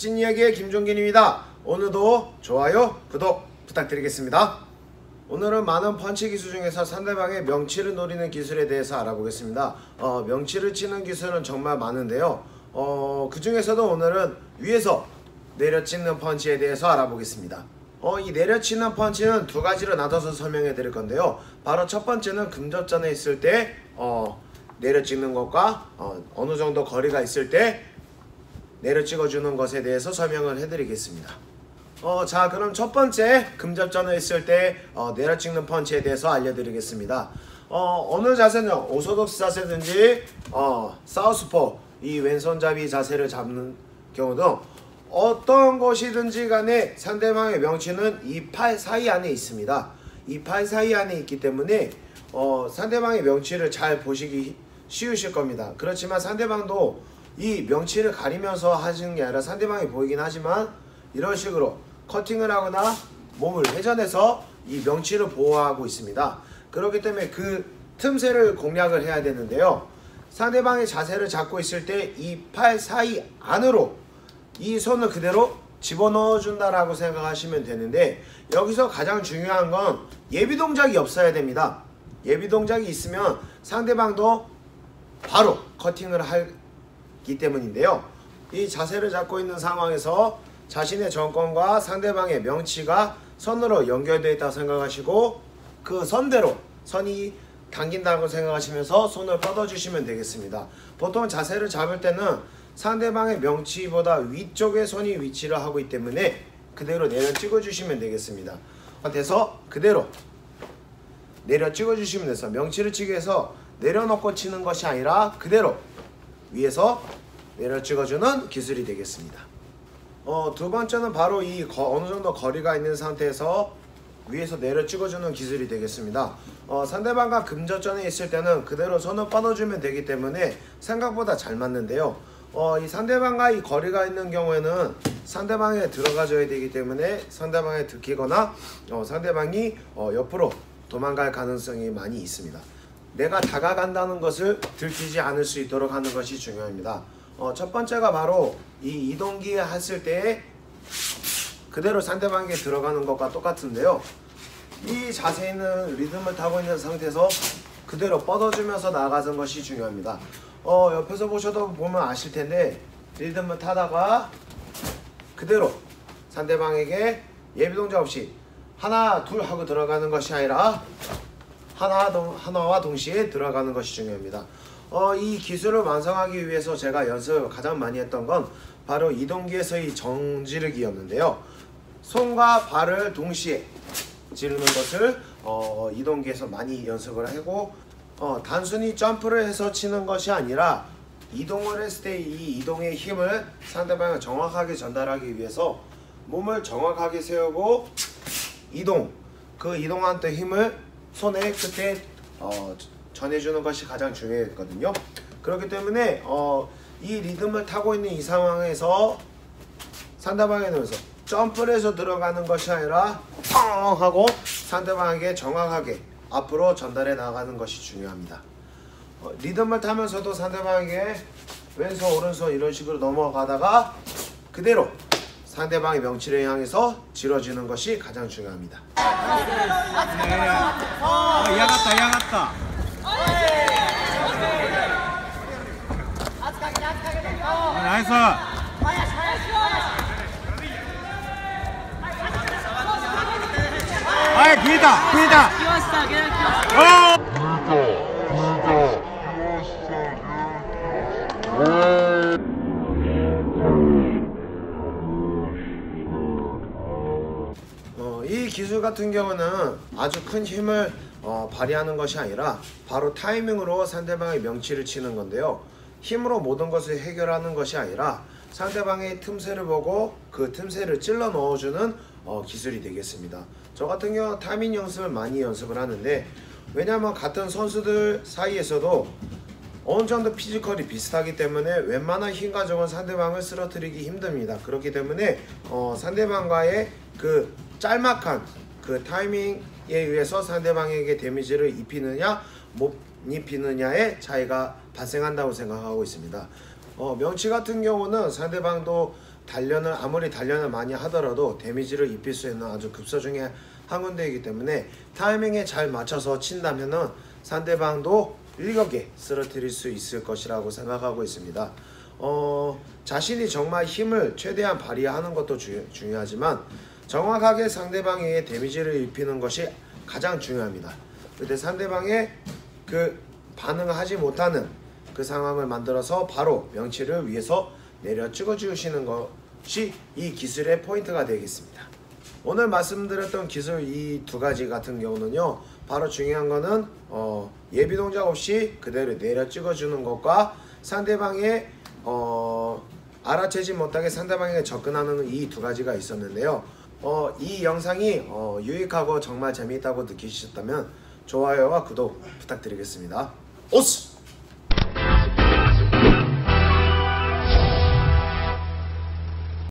굿진 이야기의 김종균입니다. 오늘도 좋아요, 구독 부탁드리겠습니다. 오늘은 많은 펀치 기술 중에서 상대방의 명치를 노리는 기술에 대해서 알아보겠습니다. 명치를 치는 기술은 정말 많은데요. 그 중에서도 오늘은 위에서 내려치는 펀치에 대해서 알아보겠습니다. 이 내려치는 펀치는 두 가지로 나눠서 설명해 드릴 건데요. 바로 첫 번째는 금접전에 있을 때 내려찍는 것과 어느 정도 거리가 있을 때 내려찍어 주는 것에 대해서 설명을 해 드리겠습니다. 자, 그럼 첫 번째 금접전에 있을 때 내려찍는 펀치에 대해서 알려드리겠습니다. 어느 자세는 오소독스 자세든지 사우스포 이 왼손잡이 자세를 잡는 경우도 어떤 것이든지 간에 상대방의 명치는 이 팔 사이 안에 있습니다. 이 팔 사이 안에 있기 때문에 상대방의 명치를 잘 보시기 쉬우실 겁니다. 그렇지만 상대방도 이 명치를 가리면서 하시는 게 아니라 상대방이 보이긴 하지만 이런 식으로 커팅을 하거나 몸을 회전해서 이 명치를 보호하고 있습니다. 그렇기 때문에 그 틈새를 공략을 해야 되는데요. 상대방의 자세를 잡고 있을 때 이 팔 사이 안으로 이 손을 그대로 집어넣어 준다라고 생각하시면 되는데, 여기서 가장 중요한 건 예비 동작이 없어야 됩니다. 예비 동작이 있으면 상대방도 바로 커팅을 하기 때문인데요. 이 자세를 잡고 있는 상황에서 자신의 정권과 상대방의 명치가 선으로 연결되어 있다고 생각하시고 그 선대로 선이 당긴다고 생각하시면서 손을 뻗어주시면 되겠습니다. 보통 자세를 잡을 때는 상대방의 명치보다 위쪽에 손이 위치를 하고 있기 때문에 그대로 내려 찍어주시면 되겠습니다. 돼서 그대로 내려 찍어주시면 돼서 명치를 치기 위해서 내려놓고 치는 것이 아니라 그대로 위에서 내려 찍어주는 기술이 되겠습니다. 두 번째는 바로 이 어느 정도 거리가 있는 상태에서 위에서 내려 찍어주는 기술이 되겠습니다. 상대방과 금접전에 있을 때는 그대로 손을 뻗어주면 되기 때문에 생각보다 잘 맞는데요. 이 상대방과 이 거리가 있는 경우에는 상대방에 들어가줘야 되기 때문에 상대방에 들키거나 상대방이 옆으로 도망갈 가능성이 많이 있습니다. 내가 다가간다는 것을 들키지 않을 수 있도록 하는 것이 중요합니다. 첫 번째가 바로 이 이동기 했을 때 그대로 상대방에게 들어가는 것과 똑같은데요. 이 자세는 리듬을 타고 있는 상태에서 그대로 뻗어주면서 나가는 것이 중요합니다. 옆에서 보셔도 보면 아실 텐데 리듬을 타다가 그대로 상대방에게 예비 동작 없이 하나 둘 하고 들어가는 것이 아니라 하나와 동시에 들어가는 것이 중요합니다. 이 기술을 완성하기 위해서 제가 연습을 가장 많이 했던 건 바로 이동기에서의 정지르기였는데요. 손과 발을 동시에 지르는 것을 이동기에서 많이 연습을 하고 단순히 점프를 해서 치는 것이 아니라 이동을 했을 때 이 이동의 힘을 상대방에 정확하게 전달하기 위해서 몸을 정확하게 세우고 그 이동한 때 힘을 손의 끝에 전해주는 것이 가장 중요했거든요. 그렇기 때문에 이 리듬을 타고 있는 이 상황에서 상대방에 놓여서 점프를 해서 들어가는 것이 아니라 펑 하고 상대방에게 정확하게 앞으로 전달해 나가는 것이 중요합니다. 리듬을 타면서도 상대방에게 왼손 오른손 이런 식으로 넘어가다가 그대로 상대방의 명치를 향해서 지러지는 것이 가장 중요합니다. 야갔다. 나이스. 길다. 이 기술 같은 경우는 아주 큰 힘을 발휘하는 것이 아니라 바로 타이밍으로 상대방의 명치를 치는 건데요. 힘으로 모든 것을 해결하는 것이 아니라 상대방의 틈새를 보고 그 틈새를 찔러 넣어주는 기술이 되겠습니다. 저 같은 경우 타이밍 연습을 많이 연습을 하는데, 왜냐하면 같은 선수들 사이에서도 어느 정도 피지컬이 비슷하기 때문에 웬만한 힘과 적은 상대방을 쓰러뜨리기 힘듭니다. 그렇기 때문에 상대방과의 그 짤막한 그 타이밍에 의해서 상대방에게 데미지를 입히느냐 못 입히느냐의 차이가 발생한다고 생각하고 있습니다. 명치 같은 경우는 상대방도 아무리 단련을 많이 하더라도 데미지를 입힐 수 있는 아주 급소 중에 한 군데이기 때문에 타이밍에 잘 맞춰서 친다면은 상대방도 일격에 쓰러뜨릴 수 있을 것이라고 생각하고 있습니다. 자신이 정말 힘을 최대한 발휘하는 것도 중요하지만 정확하게 상대방에게 데미지를 입히는 것이 가장 중요합니다. 그때 상대방의 그 반응을 하지 못하는 그 상황을 만들어서 바로 명치를 위에서 내려 찍어 주시는 것이 이 기술의 포인트가 되겠습니다. 오늘 말씀드렸던 기술 이 두 가지 같은 경우는요, 바로 중요한 거는 예비 동작 없이 그대로 내려 찍어 주는 것과 상대방의 알아채지 못하게 상대방에게 접근하는 이 두 가지가 있었는데요. 이 영상이 유익하고 정말 재미있다고 느끼셨다면 좋아요와 구독 부탁드리겠습니다. 오스!